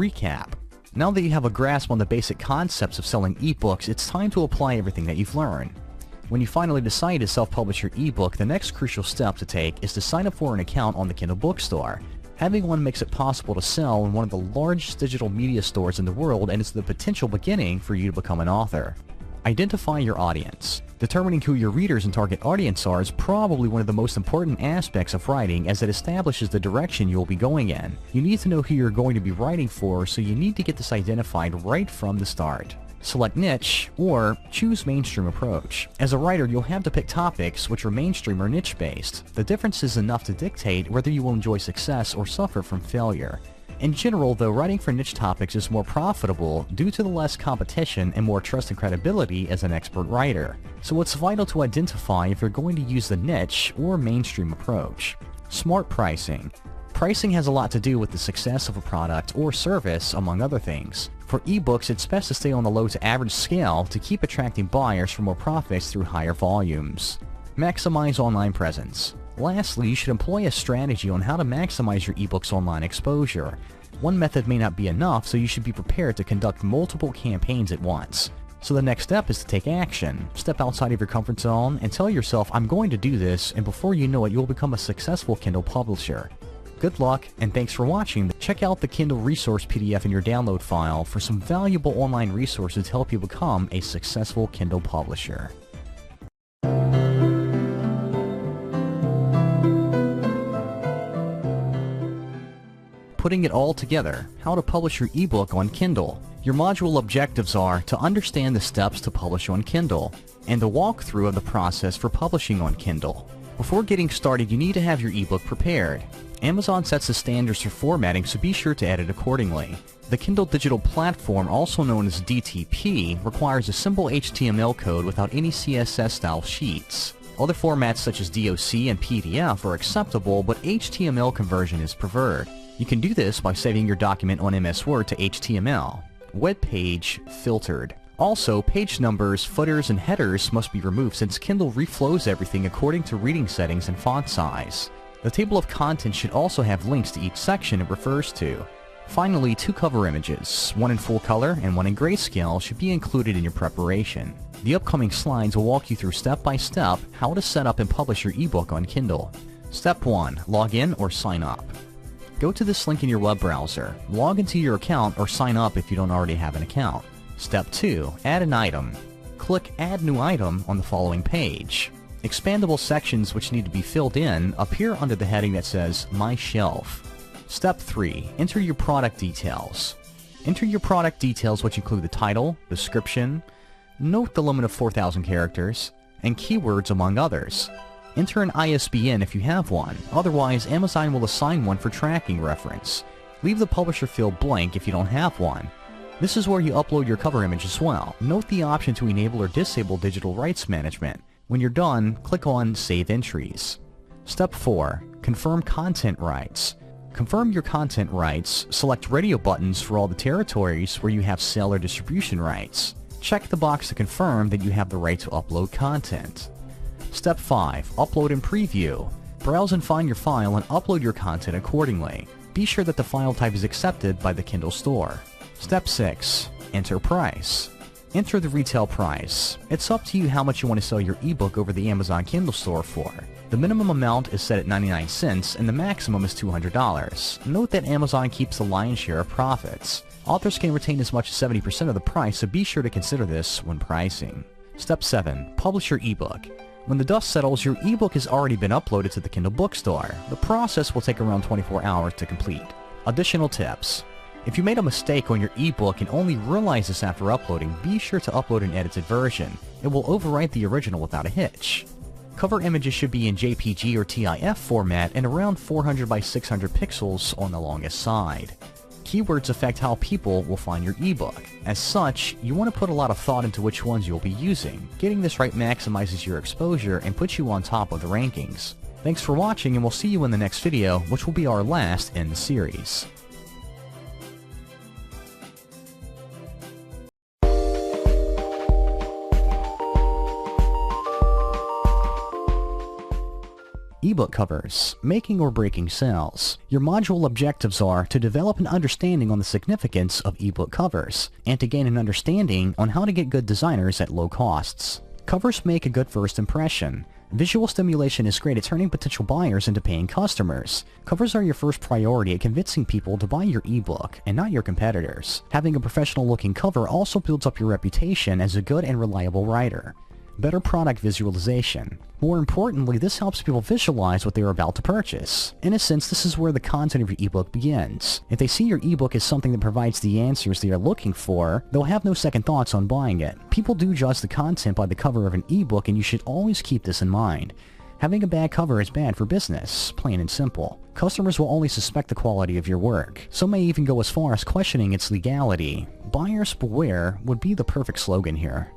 Recap. Now that you have a grasp on the basic concepts of selling ebooks, it's time to apply everything that you've learned. When you finally decide to self-publish your ebook, the next crucial step to take is to sign up for an account on the Kindle bookstore. Having one makes it possible to sell in one of the largest digital media stores in the world, and it's the potential beginning for you to become an author. Identify your audience. Determining who your readers and target audience are is probably one of the most important aspects of writing, as it establishes the direction you will be going in. You need to know who you're going to be writing for, so you need to get this identified right from the start. Select niche, or choose mainstream approach. As a writer, you'll have to pick topics which are mainstream or niche based. The difference is enough to dictate whether you will enjoy success or suffer from failure. In general, though, writing for niche topics is more profitable due to the less competition and more trust and credibility as an expert writer. So it's vital to identify if you're going to use the niche or mainstream approach. Smart pricing. Pricing has a lot to do with the success of a product or service, among other things. For ebooks, it's best to stay on the low to average scale to keep attracting buyers for more profits through higher volumes. Maximize online presence. Lastly, you should employ a strategy on how to maximize your ebook's online exposure. One method may not be enough, so you should be prepared to conduct multiple campaigns at once. So the next step is to take action. Step outside of your comfort zone and tell yourself, I'm going to do this, and before you know it, you'll become a successful Kindle publisher. Good luck, and thanks for watching. Check out the Kindle Resource PDF in your download file for some valuable online resources to help you become a successful Kindle publisher. Putting it all together, how to publish your ebook on Kindle. Your module objectives are to understand the steps to publish on Kindle, and the walkthrough of the process for publishing on Kindle. Before getting started, you need to have your ebook prepared. Amazon sets the standards for formatting, so be sure to edit accordingly. The Kindle Digital Platform, also known as DTP, requires a simple HTML code without any CSS-style sheets. Other formats such as DOC and PDF are acceptable, but HTML conversion is preferred. You can do this by saving your document on MS Word to HTML. Web page filtered. Also, page numbers, footers, and headers must be removed since Kindle reflows everything according to reading settings and font size. The table of contents should also have links to each section it refers to. Finally, 2 cover images, one in full color and one in grayscale, should be included in your preparation. The upcoming slides will walk you through step by step how to set up and publish your ebook on Kindle. Step 1. Log in or sign up. Go to this link in your web browser. Log into your account or sign up if you don't already have an account. Step 2. Add an item. Click Add New Item on the following page. Expandable sections which need to be filled in appear under the heading that says My Shelf. Step 3. Enter your product details. Enter your product details, which include the title, description, note the limit of 4,000 characters, and keywords, among others. Enter an ISBN if you have one, otherwise Amazon will assign one for tracking reference. Leave the publisher field blank if you don't have one. This is where you upload your cover image as well. Note the option to enable or disable digital rights management. When you're done, click on Save Entries. Step 4. Confirm content rights. Confirm your content rights. Select radio buttons for all the territories where you have sale or distribution rights. Check the box to confirm that you have the right to upload content. Step 5. Upload and preview. Browse and find your file and upload your content accordingly. Be sure that the file type is accepted by the Kindle store. Step 6. Enter price. Enter the retail price. It's up to you how much you want to sell your ebook over the Amazon Kindle store for. The minimum amount is set at 99 cents and the maximum is $200. Note that Amazon keeps the lion's share of profits. Authors can retain as much as 70% of the price, so be sure to consider this when pricing. Step 7. Publish your ebook. When the dust settles, your ebook has already been uploaded to the Kindle bookstore. The process will take around 24 hours to complete. Additional tips. If you made a mistake on your ebook and only realize this after uploading, be sure to upload an edited version. It will overwrite the original without a hitch. Cover images should be in JPG or TIF format and around 400 by 600 pixels on the longest side. Keywords affect how people will find your ebook. As such, you want to put a lot of thought into which ones you'll be using. Getting this right maximizes your exposure and puts you on top of the rankings. Thanks for watching, and we'll see you in the next video, which will be our last in the series. Ebook covers, making or breaking sales. Your module objectives are to develop an understanding on the significance of ebook covers, and to gain an understanding on how to get good designers at low costs. Covers make a good first impression. Visual stimulation is great at turning potential buyers into paying customers. Covers are your first priority at convincing people to buy your ebook, and not your competitors. Having a professional-looking cover also builds up your reputation as a good and reliable writer. Better product visualization. More importantly, this helps people visualize what they are about to purchase. In a sense, this is where the content of your ebook begins. If they see your ebook as something that provides the answers they are looking for, they'll have no second thoughts on buying it. People do judge the content by the cover of an ebook, and you should always keep this in mind. Having a bad cover is bad for business, plain and simple. Customers will only suspect the quality of your work. Some may even go as far as questioning its legality. Buyers beware would be the perfect slogan here.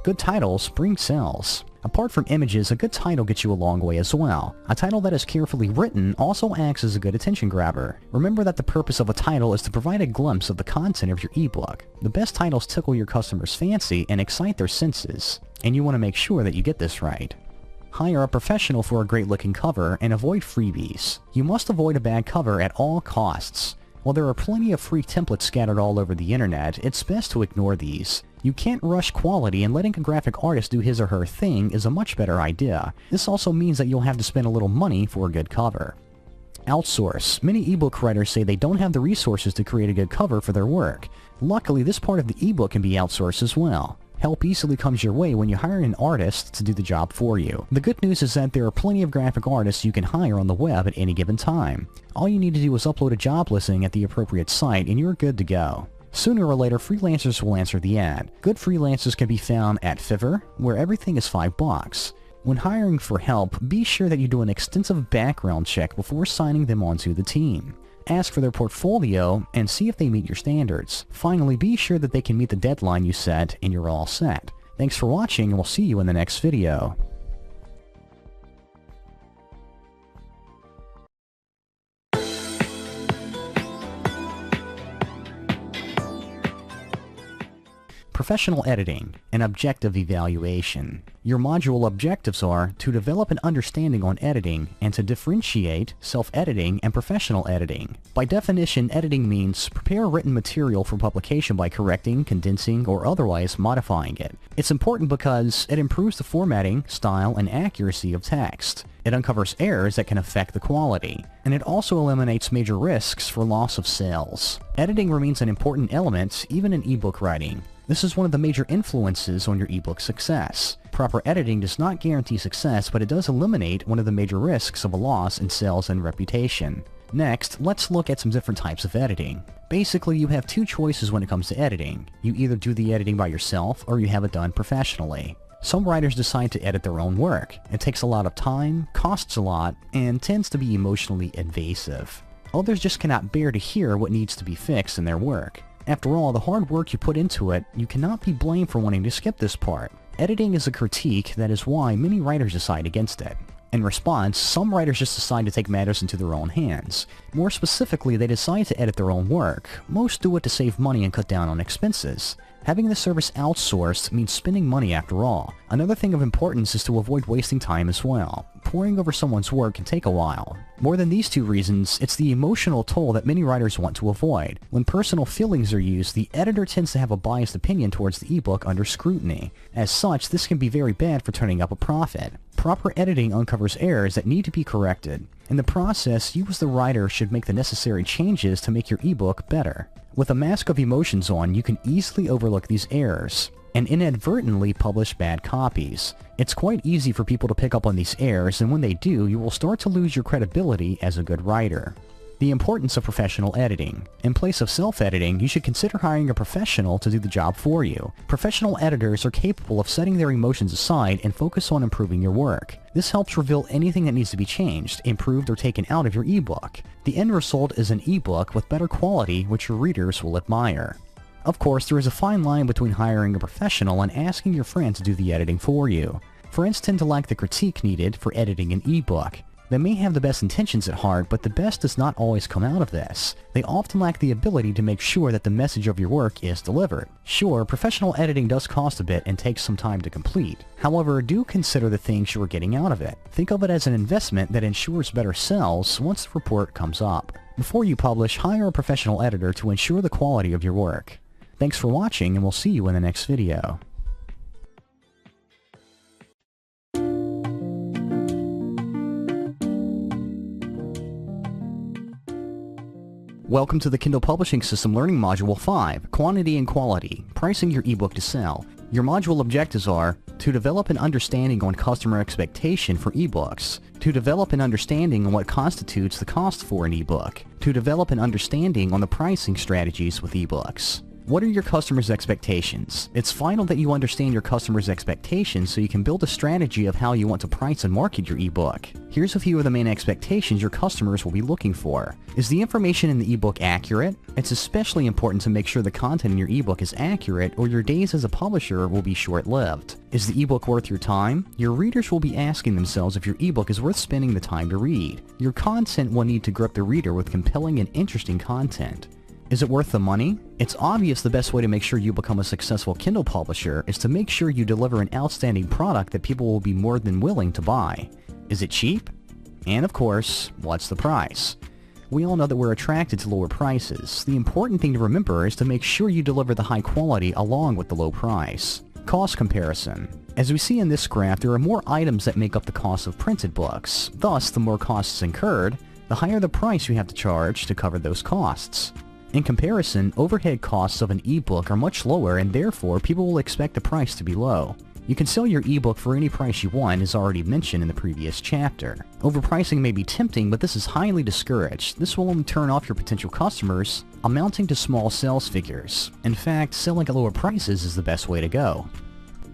Good titles bring sales. Apart from images, a good title gets you a long way as well. A title that is carefully written also acts as a good attention grabber. Remember that the purpose of a title is to provide a glimpse of the content of your ebook. The best titles tickle your customers' fancy and excite their senses, and you want to make sure that you get this right. Hire a professional for a great-looking cover and avoid freebies. You must avoid a bad cover at all costs. While there are plenty of free templates scattered all over the internet, it's best to ignore these. You can't rush quality, and letting a graphic artist do his or her thing is a much better idea. This also means that you'll have to spend a little money for a good cover. Outsource. Many ebook writers say they don't have the resources to create a good cover for their work. Luckily, this part of the ebook can be outsourced as well. Help easily comes your way when you hire an artist to do the job for you. The good news is that there are plenty of graphic artists you can hire on the web at any given time. All you need to do is upload a job listing at the appropriate site and you're good to go. Sooner or later, freelancers will answer the ad. Good freelancers can be found at Fiverr, where everything is $5. When hiring for help, be sure that you do an extensive background check before signing them onto the team. Ask for their portfolio and see if they meet your standards. Finally, be sure that they can meet the deadline you set and you're all set. Thanks for watching, and we'll see you in the next video. Professional editing, an objective evaluation. Your module objectives are to develop an understanding on editing and to differentiate self-editing and professional editing. By definition, editing means prepare written material for publication by correcting, condensing, or otherwise modifying it. It's important because it improves the formatting, style, and accuracy of text. It uncovers errors that can affect the quality, and it also eliminates major risks for loss of sales. Editing remains an important element even in ebook writing. This is one of the major influences on your ebook success. Proper editing does not guarantee success, but it does eliminate one of the major risks of a loss in sales and reputation. Next, let's look at some different types of editing. Basically, you have two choices when it comes to editing. You either do the editing by yourself, or you have it done professionally. Some writers decide to edit their own work. It takes a lot of time, costs a lot, and tends to be emotionally invasive. Others just cannot bear to hear what needs to be fixed in their work. After all, the hard work you put into it, you cannot be blamed for wanting to skip this part. Editing is a critique, that is why many writers decide against it. In response, some writers just decide to take matters into their own hands. More specifically, they decide to edit their own work. Most do it to save money and cut down on expenses. Having the service outsourced means spending money after all. Another thing of importance is to avoid wasting time as well. Poring over someone's work can take a while. More than these two reasons, it's the emotional toll that many writers want to avoid. When personal feelings are used, the editor tends to have a biased opinion towards the ebook under scrutiny. As such, this can be very bad for turning up a profit. Proper editing uncovers errors that need to be corrected. In the process, you as the writer should make the necessary changes to make your ebook better. With a mask of emotions on, you can easily overlook these errors and inadvertently publish bad copies. It's quite easy for people to pick up on these errors, and when they do, you will start to lose your credibility as a good writer. The importance of professional editing. In place of self-editing, you should consider hiring a professional to do the job for you. Professional editors are capable of setting their emotions aside and focus on improving your work. This helps reveal anything that needs to be changed, improved, or taken out of your ebook. The end result is an ebook with better quality which your readers will admire. Of course, there is a fine line between hiring a professional and asking your friend to do the editing for you. Friends tend to lack the critique needed for editing an ebook. They may have the best intentions at heart, but the best does not always come out of this. They often lack the ability to make sure that the message of your work is delivered. Sure, professional editing does cost a bit and takes some time to complete. However, do consider the things you are getting out of it. Think of it as an investment that ensures better sales once the report comes up. Before you publish, hire a professional editor to ensure the quality of your work. Thanks for watching, and we'll see you in the next video. Welcome to the Kindle Publishing System Learning Module 5, Quantity and Quality, Pricing Your Ebook to Sell. Your module objectives are to develop an understanding on customer expectation for ebooks, to develop an understanding on what constitutes the cost for an ebook, to develop an understanding on the pricing strategies with ebooks. What are your customers' expectations? It's vital that you understand your customers' expectations so you can build a strategy of how you want to price and market your ebook. Here's a few of the main expectations your customers will be looking for. Is the information in the ebook accurate? It's especially important to make sure the content in your ebook is accurate, or your days as a publisher will be short-lived. Is the ebook worth your time? Your readers will be asking themselves if your ebook is worth spending the time to read. Your content will need to grip the reader with compelling and interesting content. Is it worth the money? It's obvious the best way to make sure you become a successful Kindle publisher is to make sure you deliver an outstanding product that people will be more than willing to buy. Is it cheap? And of course, what's the price? We all know that we're attracted to lower prices. The important thing to remember is to make sure you deliver the high quality along with the low price. Cost comparison. As we see in this graph, there are more items that make up the cost of printed books. Thus, the more costs incurred, the higher the price you have to charge to cover those costs. In comparison, overhead costs of an ebook are much lower, and therefore people will expect the price to be low. You can sell your ebook for any price you want, as already mentioned in the previous chapter. Overpricing may be tempting, but this is highly discouraged. This will only turn off your potential customers, amounting to small sales figures. In fact, selling at lower prices is the best way to go.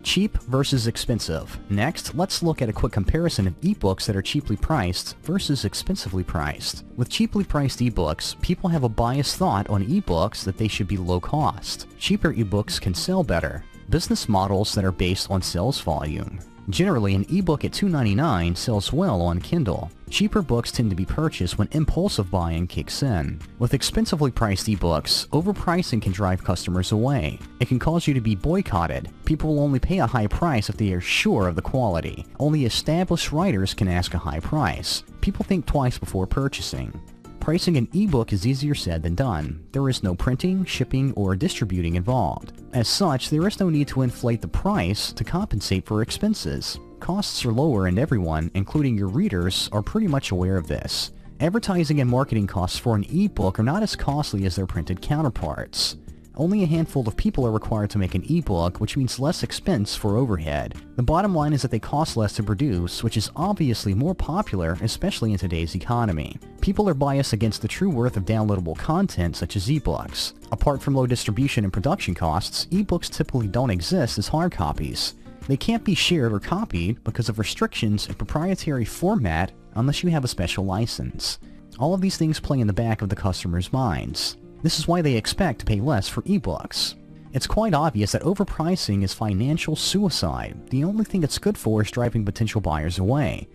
Cheap versus expensive. Next, let's look at a quick comparison of ebooks that are cheaply priced versus expensively priced. With cheaply priced ebooks, people have a biased thought on ebooks that they should be low cost. Cheaper ebooks can sell better. Business models that are based on sales volume. Generally, an ebook at $2.99 sells well on Kindle. Cheaper books tend to be purchased when impulsive buying kicks in. With expensively priced ebooks, overpricing can drive customers away. It can cause you to be boycotted. People will only pay a high price if they are sure of the quality. Only established writers can ask a high price. People think twice before purchasing. Pricing an ebook is easier said than done. There is no printing, shipping, or distributing involved. As such, there is no need to inflate the price to compensate for expenses. Costs are lower, and everyone, including your readers, are pretty much aware of this. Advertising and marketing costs for an ebook are not as costly as their printed counterparts. Only a handful of people are required to make an ebook, which means less expense for overhead. The bottom line is that they cost less to produce, which is obviously more popular, especially in today's economy. People are biased against the true worth of downloadable content such as ebooks. Apart from low distribution and production costs, ebooks typically don't exist as hard copies. They can't be shared or copied because of restrictions and proprietary format unless you have a special license. All of these things play in the back of the customer's minds. This is why they expect to pay less for ebooks. It's quite obvious that overpricing is financial suicide. The only thing it's good for is driving potential buyers away.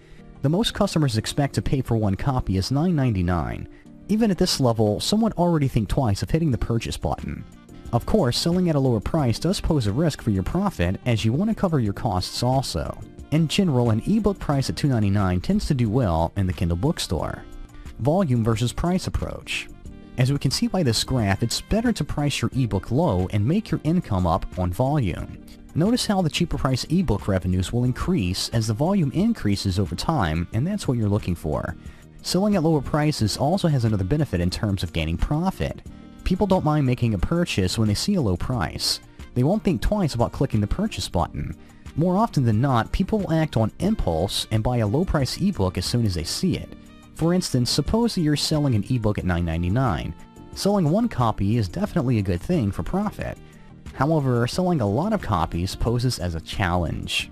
The most customers expect to pay for one copy is $9.99. Even at this level, some would already think twice of hitting the purchase button. Of course, selling at a lower price does pose a risk for your profit, as you want to cover your costs also. In general, an ebook price at $2.99 tends to do well in the Kindle bookstore. Volume versus price approach. As we can see by this graph, it's better to price your ebook low and make your income up on volume. Notice how the cheaper price ebook revenues will increase as the volume increases over time, and that's what you're looking for. Selling at lower prices also has another benefit in terms of gaining profit. People don't mind making a purchase when they see a low price. They won't think twice about clicking the purchase button. More often than not, people will act on impulse and buy a low price ebook as soon as they see it. For instance, suppose that you're selling an ebook at $9.99. Selling one copy is definitely a good thing for profit. However, selling a lot of copies poses as a challenge.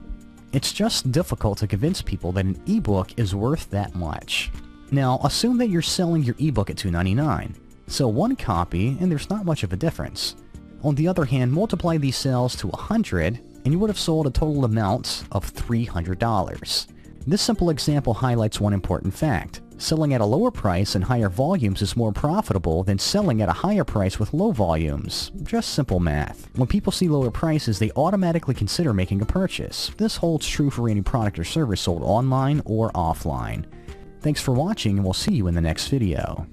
It's just difficult to convince people that an ebook is worth that much. Now, assume that you're selling your ebook at $2.99. Sell one copy, and there's not much of a difference. On the other hand, multiply these sales to 100, and you would have sold a total amount of $300. This simple example highlights one important fact. Selling at a lower price and higher volumes is more profitable than selling at a higher price with low volumes. Just simple math. When people see lower prices, they automatically consider making a purchase. This holds true for any product or service sold online or offline. Thanks for watching, and we'll see you in the next video.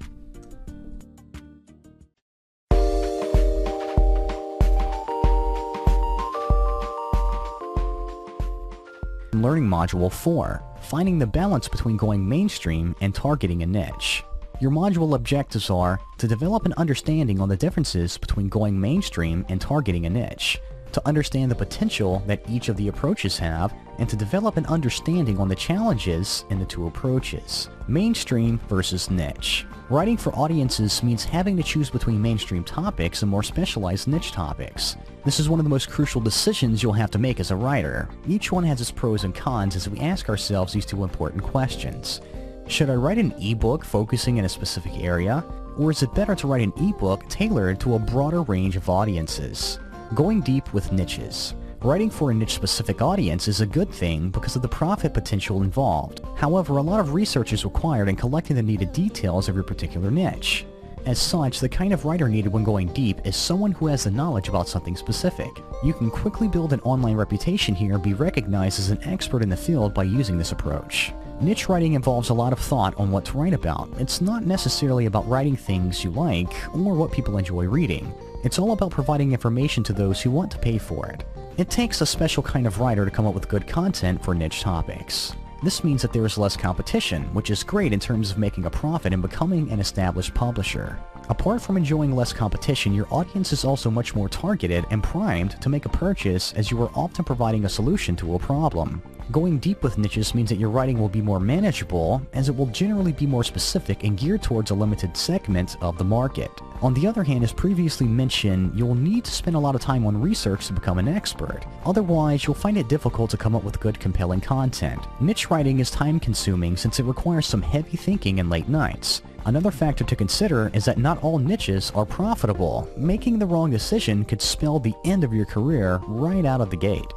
Learning Module 4, Finding the Balance Between Going Mainstream and Targeting a Niche. Your module objectives are to develop an understanding on the differences between going mainstream and targeting a niche, to understand the potential that each of the approaches have, and to develop an understanding on the challenges in the two approaches. Mainstream versus niche. Writing for audiences means having to choose between mainstream topics and more specialized niche topics. This is one of the most crucial decisions you'll have to make as a writer. Each one has its pros and cons as we ask ourselves these two important questions. Should I write an ebook focusing in a specific area, or is it better to write an ebook tailored to a broader range of audiences? Going deep with niches. Writing for a niche-specific audience is a good thing because of the profit potential involved. However, a lot of research is required in collecting the needed details of your particular niche. As such, the kind of writer needed when going deep is someone who has the knowledge about something specific. You can quickly build an online reputation here and be recognized as an expert in the field by using this approach. Niche writing involves a lot of thought on what to write about. It's not necessarily about writing things you like or what people enjoy reading. It's all about providing information to those who want to pay for it. It takes a special kind of writer to come up with good content for niche topics. This means that there is less competition, which is great in terms of making a profit and becoming an established publisher. Apart from enjoying less competition, your audience is also much more targeted and primed to make a purchase, as you are often providing a solution to a problem. Going deep with niches means that your writing will be more manageable, as it will generally be more specific and geared towards a limited segment of the market. On the other hand, as previously mentioned, you'll need to spend a lot of time on research to become an expert. Otherwise, you'll find it difficult to come up with good, compelling content. Niche writing is time-consuming since it requires some heavy thinking and late nights. Another factor to consider is that not all niches are profitable. Making the wrong decision could spell the end of your career right out of the gate.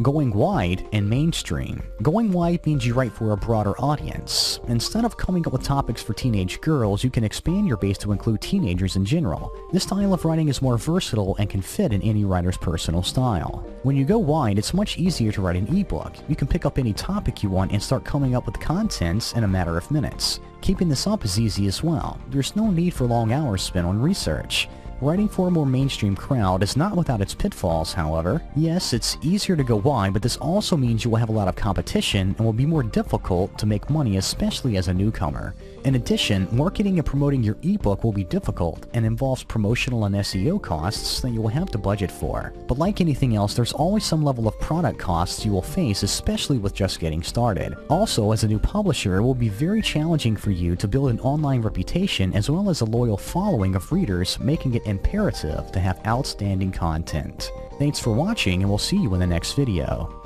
Going wide and mainstream. Going wide means you write for a broader audience. Instead of coming up with topics for teenage girls, you can expand your base to include teenagers in general. This style of writing is more versatile and can fit in any writer's personal style. When you go wide, it's much easier to write an ebook. You can pick up any topic you want and start coming up with contents in a matter of minutes. Keeping this up is easy as well. There's no need for long hours spent on research. Writing for a more mainstream crowd is not without its pitfalls, however. Yes, it's easier to go wide, but this also means you will have a lot of competition and will be more difficult to make money, especially as a newcomer. In addition, marketing and promoting your ebook will be difficult and involves promotional and SEO costs that you will have to budget for. But like anything else, there's always some level of product costs you will face, especially with just getting started. Also, as a new publisher, it will be very challenging for you to build an online reputation as well as a loyal following of readers, making it imperative to have outstanding content. Thanks for watching, and we'll see you in the next video.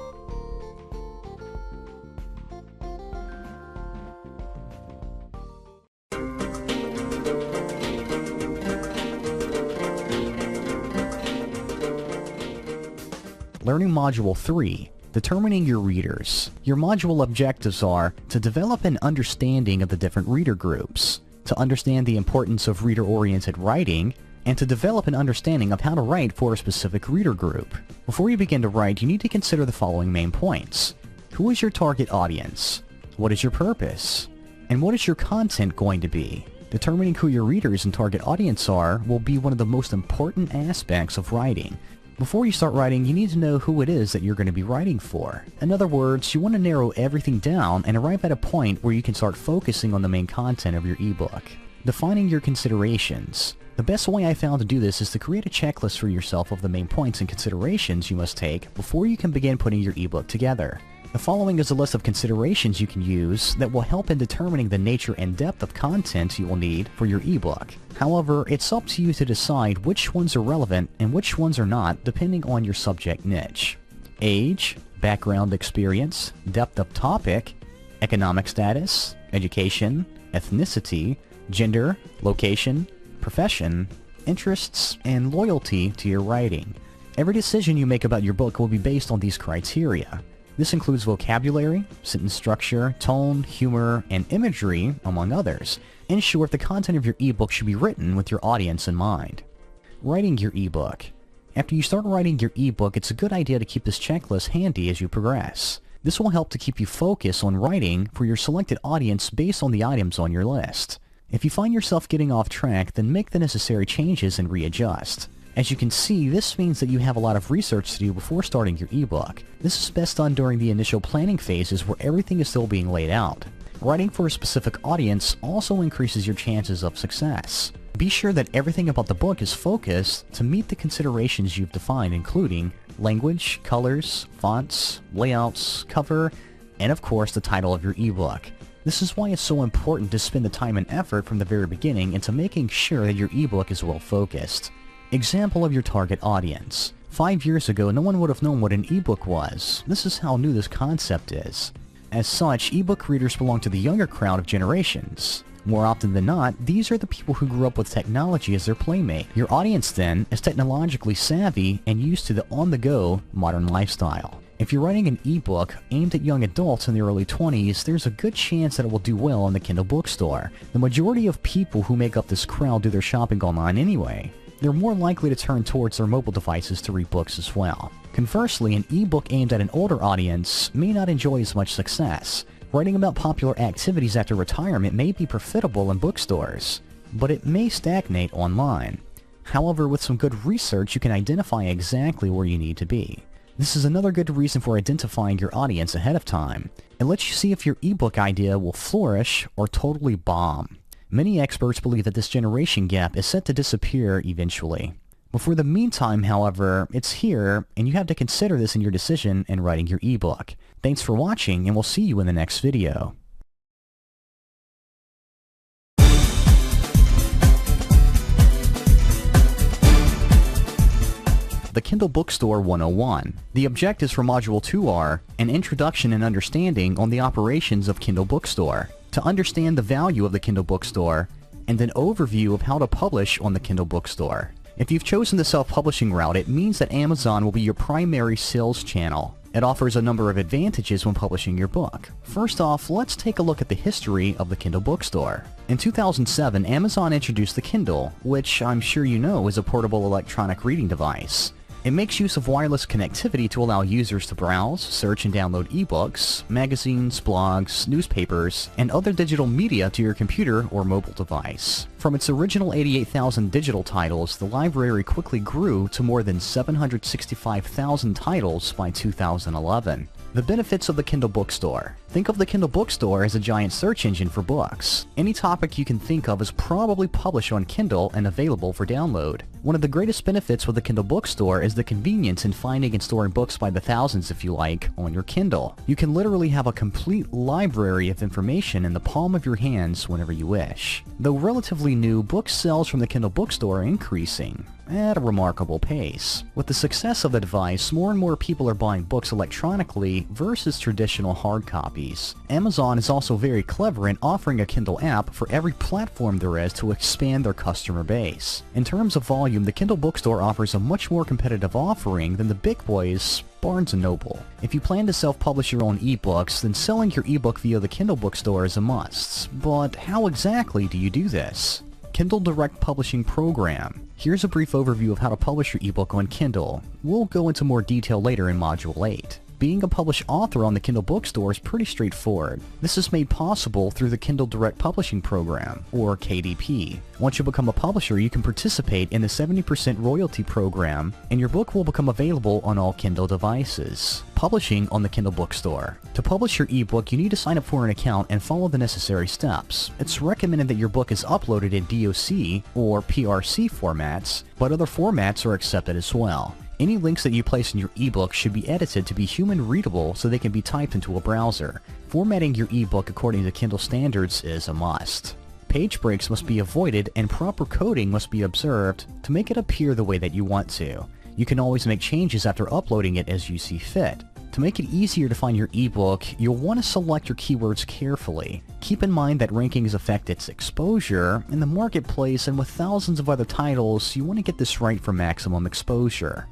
Learning Module 3, Determining Your Readers. Your module objectives are to develop an understanding of the different reader groups, to understand the importance of reader-oriented writing, and to develop an understanding of how to write for a specific reader group. Before you begin to write, you need to consider the following main points. Who is your target audience? What is your purpose? And what is your content going to be? Determining who your readers and target audience are will be one of the most important aspects of writing. Before you start writing, you need to know who it is that you're going to be writing for. In other words, you want to narrow everything down and arrive at a point where you can start focusing on the main content of your ebook. Defining your considerations. The best way I found to do this is to create a checklist for yourself of the main points and considerations you must take before you can begin putting your ebook together. The following is a list of considerations you can use that will help in determining the nature and depth of content you will need for your ebook. However, it's up to you to decide which ones are relevant and which ones are not, depending on your subject niche. Age, background experience, depth of topic, economic status, education, ethnicity, gender, location, profession, interests, and loyalty to your writing. Every decision you make about your book will be based on these criteria. This includes vocabulary, sentence structure, tone, humor, and imagery, among others. In short, the content of your ebook should be written with your audience in mind. Writing your ebook. After you start writing your ebook, it's a good idea to keep this checklist handy as you progress. This will help to keep you focused on writing for your selected audience based on the items on your list. If you find yourself getting off track, then make the necessary changes and readjust. As you can see, this means that you have a lot of research to do before starting your ebook. This is best done during the initial planning phases where everything is still being laid out. Writing for a specific audience also increases your chances of success. Be sure that everything about the book is focused to meet the considerations you've defined, including language, colors, fonts, layouts, cover, and of course the title of your ebook. This is why it's so important to spend the time and effort from the very beginning into making sure that your ebook is well focused. Example of your target audience. 5 years ago, no one would have known what an ebook was. This is how new this concept is. As such, ebook readers belong to the younger crowd of generations. More often than not, these are the people who grew up with technology as their playmate. Your audience, then, is technologically savvy and used to the on-the-go modern lifestyle. If you're writing an ebook aimed at young adults in the early 20s, there's a good chance that it will do well in the Kindle bookstore. The majority of people who make up this crowd do their shopping online anyway. They're more likely to turn towards their mobile devices to read books as well. Conversely, an ebook aimed at an older audience may not enjoy as much success. Writing about popular activities after retirement may be profitable in bookstores, but it may stagnate online. However, with some good research, you can identify exactly where you need to be. This is another good reason for identifying your audience ahead of time. It lets you see if your ebook idea will flourish or totally bomb. Many experts believe that this generation gap is set to disappear eventually. But for the meantime, however, it's here, and you have to consider this in your decision in writing your ebook. Thanks for watching, and we'll see you in the next video. The Kindle Bookstore 101. The objectives for Module 2 are an introduction and understanding on the operations of Kindle Bookstore, to understand the value of the Kindle Bookstore, and an overview of how to publish on the Kindle Bookstore. If you've chosen the self-publishing route, it means that Amazon will be your primary sales channel. It offers a number of advantages when publishing your book. First off, let's take a look at the history of the Kindle Bookstore. In 2007, Amazon introduced the Kindle, which I'm sure you know is a portable electronic reading device. It makes use of wireless connectivity to allow users to browse, search, and download ebooks, magazines, blogs, newspapers, and other digital media to your computer or mobile device. From its original 88,000 digital titles, the library quickly grew to more than 765,000 titles by 2011. The benefits of the Kindle Bookstore. Think of the Kindle Bookstore as a giant search engine for books. Any topic you can think of is probably published on Kindle and available for download. One of the greatest benefits with the Kindle Bookstore is the convenience in finding and storing books by the thousands, if you like, on your Kindle. You can literally have a complete library of information in the palm of your hands whenever you wish. Though relatively new, book sales from the Kindle Bookstore are increasing at a remarkable pace. With the success of the device, more and more people are buying books electronically versus traditional hard copies. Amazon is also very clever in offering a Kindle app for every platform there is to expand their customer base. In terms of volume, the Kindle Bookstore offers a much more competitive offering than the big boys, Barnes & Noble. If you plan to self-publish your own ebooks, then selling your ebook via the Kindle Bookstore is a must. But how exactly do you do this? Kindle Direct Publishing Program. Here's a brief overview of how to publish your ebook on Kindle. We'll go into more detail later in Module 8. Being a published author on the Kindle Bookstore is pretty straightforward. This is made possible through the Kindle Direct Publishing Program, or KDP. Once you become a publisher, you can participate in the 70% royalty program, and your book will become available on all Kindle devices. Publishing on the Kindle Bookstore. To publish your ebook, you need to sign up for an account and follow the necessary steps. It's recommended that your book is uploaded in DOC or PRC formats, but other formats are accepted as well. Any links that you place in your ebook should be edited to be human readable so they can be typed into a browser. Formatting your ebook according to Kindle standards is a must. Page breaks must be avoided and proper coding must be observed to make it appear the way that you want to. You can always make changes after uploading it as you see fit. To make it easier to find your ebook, you'll want to select your keywords carefully. Keep in mind that rankings affect its exposure in the marketplace, and with thousands of other titles, you want to get this right for maximum exposure.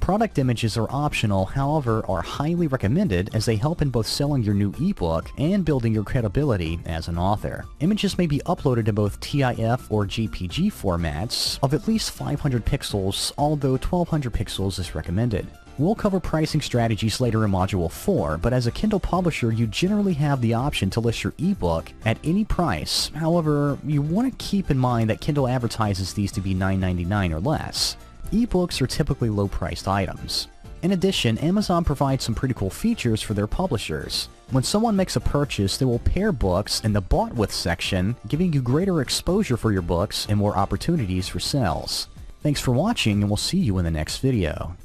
Product images are optional, however, are highly recommended as they help in both selling your new ebook and building your credibility as an author. Images may be uploaded in both TIFF or JPG formats of at least 500 pixels, although 1200 pixels is recommended. We'll cover pricing strategies later in Module 4, but as a Kindle publisher, you generally have the option to list your ebook at any price. However, you want to keep in mind that Kindle advertises these to be $9.99 or less. Ebooks are typically low-priced items. In addition, Amazon provides some pretty cool features for their publishers. When someone makes a purchase, they will pair books in the Bought With section, giving you greater exposure for your books and more opportunities for sales. Thanks for watching, and we'll see you in the next video.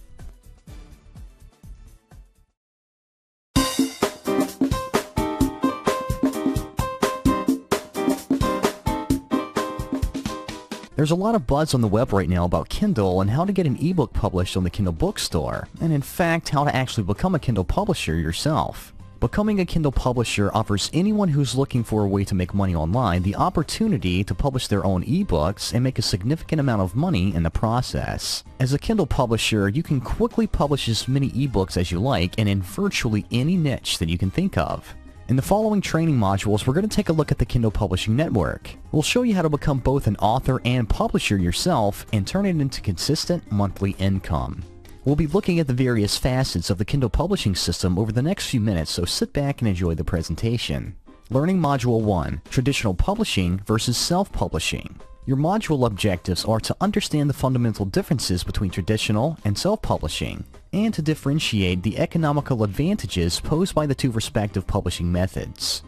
There's a lot of buzz on the web right now about Kindle and how to get an ebook published on the Kindle bookstore, and in fact how to actually become a Kindle publisher yourself. Becoming a Kindle publisher offers anyone who's looking for a way to make money online the opportunity to publish their own ebooks and make a significant amount of money in the process. As a Kindle publisher, you can quickly publish as many ebooks as you like and in virtually any niche that you can think of. In the following training modules, we're going to take a look at the Kindle Publishing Network. We'll show you how to become both an author and publisher yourself and turn it into consistent monthly income. We'll be looking at the various facets of the Kindle publishing system over the next few minutes, so sit back and enjoy the presentation. Learning Module 1, Traditional Publishing versus Self-Publishing. Your module objectives are to understand the fundamental differences between traditional and self-publishing, and to differentiate the economical advantages posed by the two respective publishing methods.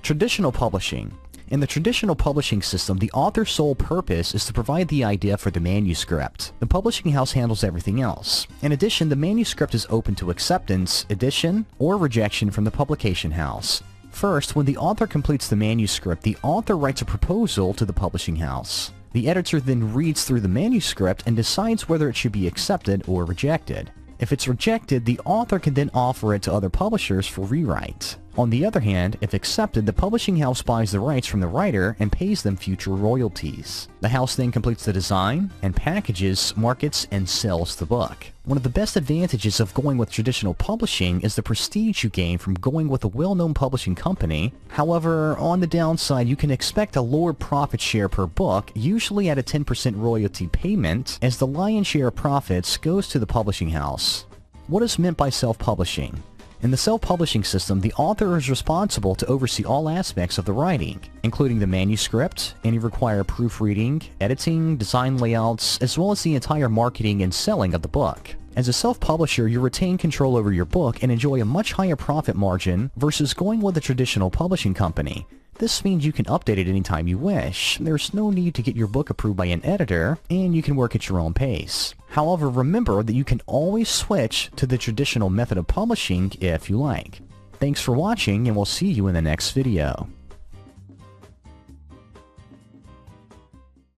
Traditional publishing. In the traditional publishing system, the author's sole purpose is to provide the idea for the manuscript. The publishing house handles everything else. In addition, the manuscript is open to acceptance, edition, or rejection from the publication house. First, when the author completes the manuscript, the author writes a proposal to the publishing house. The editor then reads through the manuscript and decides whether it should be accepted or rejected. If it's rejected, the author can then offer it to other publishers for rewrite. On the other hand, if accepted, the publishing house buys the rights from the writer and pays them future royalties. The house then completes the design and packages, markets, and sells the book. One of the best advantages of going with traditional publishing is the prestige you gain from going with a well-known publishing company. However, on the downside, you can expect a lower profit share per book, usually at a 10% royalty payment, as the lion's share of profits goes to the publishing house. What is meant by self-publishing? In the self-publishing system, the author is responsible to oversee all aspects of the writing, including the manuscript, any required proofreading, editing, design layouts, as well as the entire marketing and selling of the book. As a self-publisher, you retain control over your book and enjoy a much higher profit margin versus going with a traditional publishing company. This means you can update it anytime you wish. There's no need to get your book approved by an editor, and you can work at your own pace. However, remember that you can always switch to the traditional method of publishing if you like. Thanks for watching, and we'll see you in the next video.